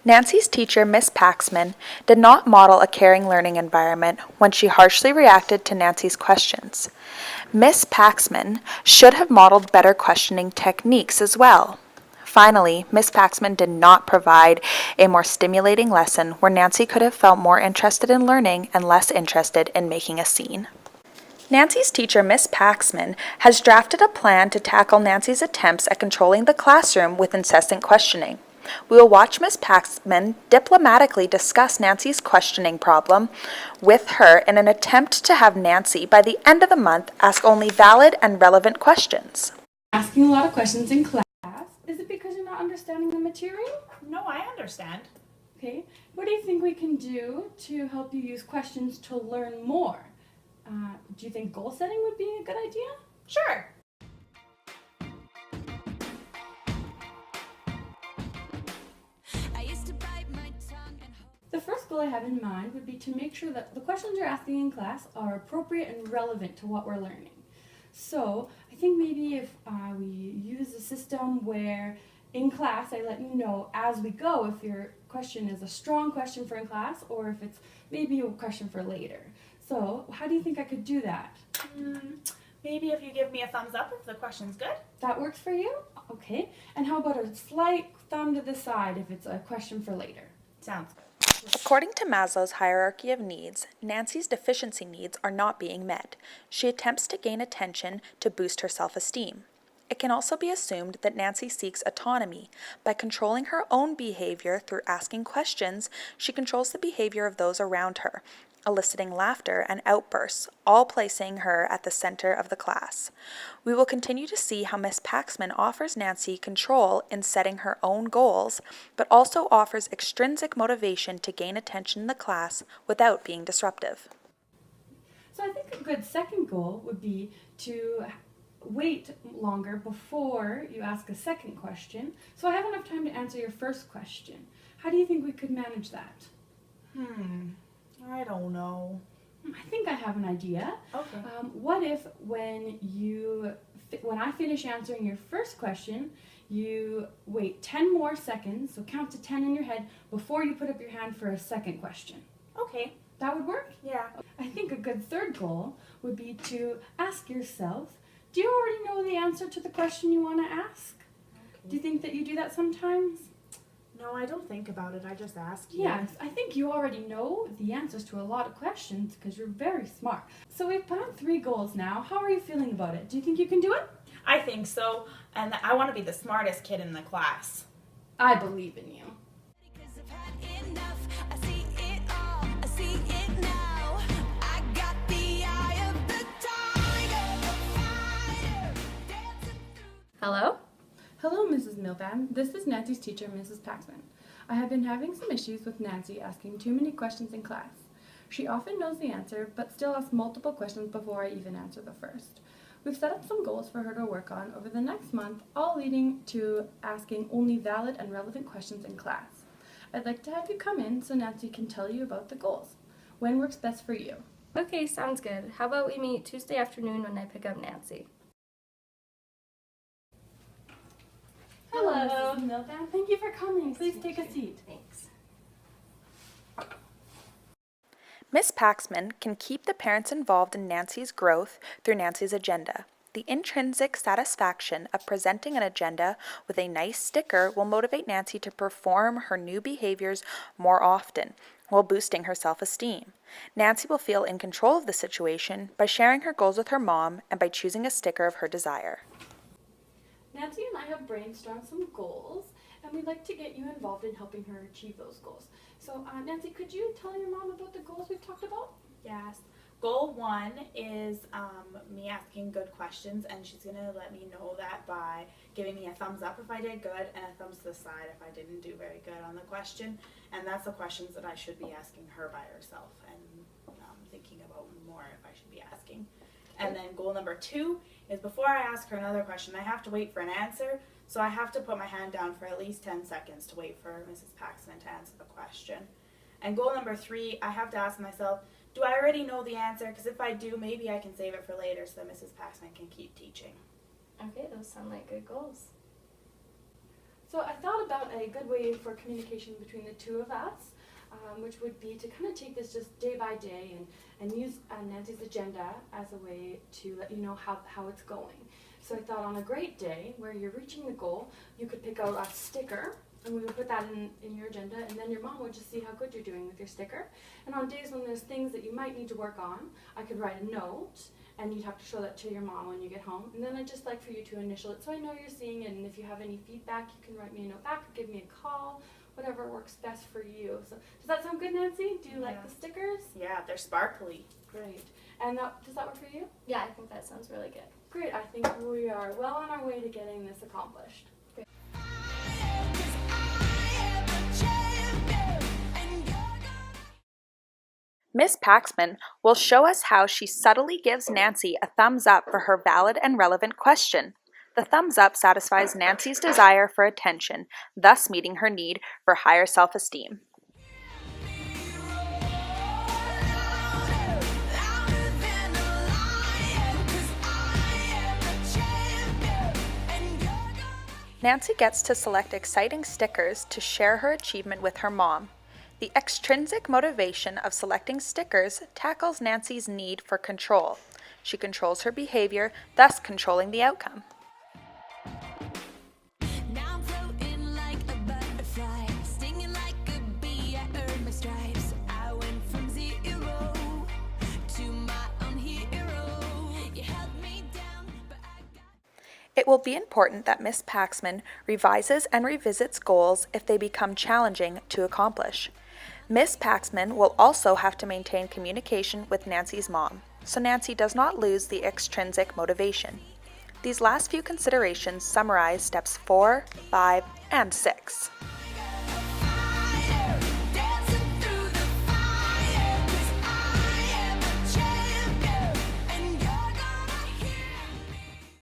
Nancy's teacher, Miss Paxman, did not model a caring learning environment when she harshly reacted to Nancy's questions. Miss Paxman should have modeled better questioning techniques as well. Finally, Miss Paxman did not provide a more stimulating lesson where Nancy could have felt more interested in learning and less interested in making a scene. Nancy's teacher, Miss Paxman, has drafted a plan to tackle Nancy's attempts at controlling the classroom with incessant questioning. We will watch Miss Paxman diplomatically discuss Nancy's questioning problem with her in an attempt to have Nancy, by the end of the month, ask only valid and relevant questions. Asking a lot of questions in class. Is it because you're not understanding the material? No, I understand. Okay. What do you think we can do to help you use questions to learn more? Do you think goal setting would be a good idea? Sure. The first goal I have in mind would be to make sure that the questions you're asking in class are appropriate and relevant to what we're learning. So I think maybe if we use a system where in class I let you know as we go if your question is a strong question for in class or if it's maybe a question for later. So how do you think I could do that? Maybe if you give me a thumbs up if the question's good. That works for you? Okay. And how about a slight thumb to the side if it's a question for later? Sounds good. According to Maslow's hierarchy of needs, Nancy's deficiency needs are not being met. She attempts to gain attention to boost her self-esteem. It can also be assumed that Nancy seeks autonomy. By controlling her own behavior through asking questions, she controls the behavior of those around her, eliciting laughter and outbursts, all placing her at the center of the class. We will continue to see how Miss Paxman offers Nancy control in setting her own goals, but also offers extrinsic motivation to gain attention in the class without being disruptive. So I think a good second goal would be to wait longer before you ask a second question, so I have enough time to answer your first question. How do you think we could manage that? I don't know. I think I have an idea. Okay. What if when I finish answering your first question, you wait 10 more seconds, so count to 10 in your head before you put up your hand for a second question. Okay. That would work? Yeah. I think a good third goal would be to ask yourself, do you already know the answer to the question you want to ask? Okay. Do you think that you do that sometimes? No, I don't think about it. I just ask you. Yes, I think you already know the answers to a lot of questions because you're very smart. So we've put on 3 goals now. How are you feeling about it? Do you think you can do it? I think so. And I want to be the smartest kid in the class. I believe in you. Hello? Hello, Mrs. Milban. This is Nancy's teacher, Mrs. Paxman. I have been having some issues with Nancy asking too many questions in class. She often knows the answer, but still asks multiple questions before I even answer the first. We've set up some goals for her to work on over the next month, all leading to asking only valid and relevant questions in class. I'd like to have you come in so Nancy can tell you about the goals. When works best for you? Okay, sounds good. How about we meet Tuesday afternoon when I pick up Nancy? Hello, Mrs. Milban. Thank you for coming. Please take a seat. Thanks. Miss Paxman can keep the parents involved in Nancy's growth through Nancy's agenda. The intrinsic satisfaction of presenting an agenda with a nice sticker will motivate Nancy to perform her new behaviors more often, while boosting her self-esteem. Nancy will feel in control of the situation by sharing her goals with her mom and by choosing a sticker of her desire. Nancy and I have brainstormed some goals, and we'd like to get you involved in helping her achieve those goals. So, Nancy, could you tell your mom about the goals we've talked about? Yes. Goal 1 is me asking good questions, and she's going to let me know that by giving me a thumbs up if I did good and a thumbs to the side if I didn't do very good on the question. And that's the questions that I should be asking her by herself and thinking about more if I should be asking. And then goal number 2 is before I ask her another question, I have to wait for an answer. So I have to put my hand down for at least 10 seconds to wait for Mrs. Paxman to answer the question. And goal number 3, I have to ask myself, do I already know the answer? Because if I do, maybe I can save it for later so that Mrs. Paxman can keep teaching. Okay, those sound like good goals. So I thought about a good way for communication between the two of us, which would be to kind of take this just day by day and use Nancy's agenda as a way to let you know how it's going. So I thought on a great day where you're reaching the goal, you could pick out a sticker and we would put that in your agenda, and then your mom would just see how good you're doing with your sticker. And on days when there's things that you might need to work on, I could write a note and you'd have to show that to your mom when you get home. And then I'd just like for you to initial it so I know you're seeing it, and if you have any feedback, you can write me a note back or give me a call, whatever works best for you. So does that sound good, Nancy? Do you like the stickers? Yeah, they're sparkly. Great. And does that work for you? Yeah, I think that sounds really good. Great. I think we are well on our way to getting this accomplished. Miss Paxman will show us how she subtly gives Nancy a thumbs up for her valid and relevant question. The thumbs up satisfies Nancy's desire for attention, thus meeting her need for higher self-esteem. Nancy gets to select exciting stickers to share her achievement with her mom. The extrinsic motivation of selecting stickers tackles Nancy's need for control. She controls her behavior, thus controlling the outcome. Now I'm floating like a butterfly, stinging like a bee. I earned my stripes. I went from 0 to my own hero. You held me down, but I got. It will be important that Miss Paxman revises and revisits goals if they become challenging to accomplish. Miss Paxman will also have to maintain communication with Nancy's mom, so Nancy does not lose the extrinsic motivation. These last few considerations summarize steps 4, 5, and 6.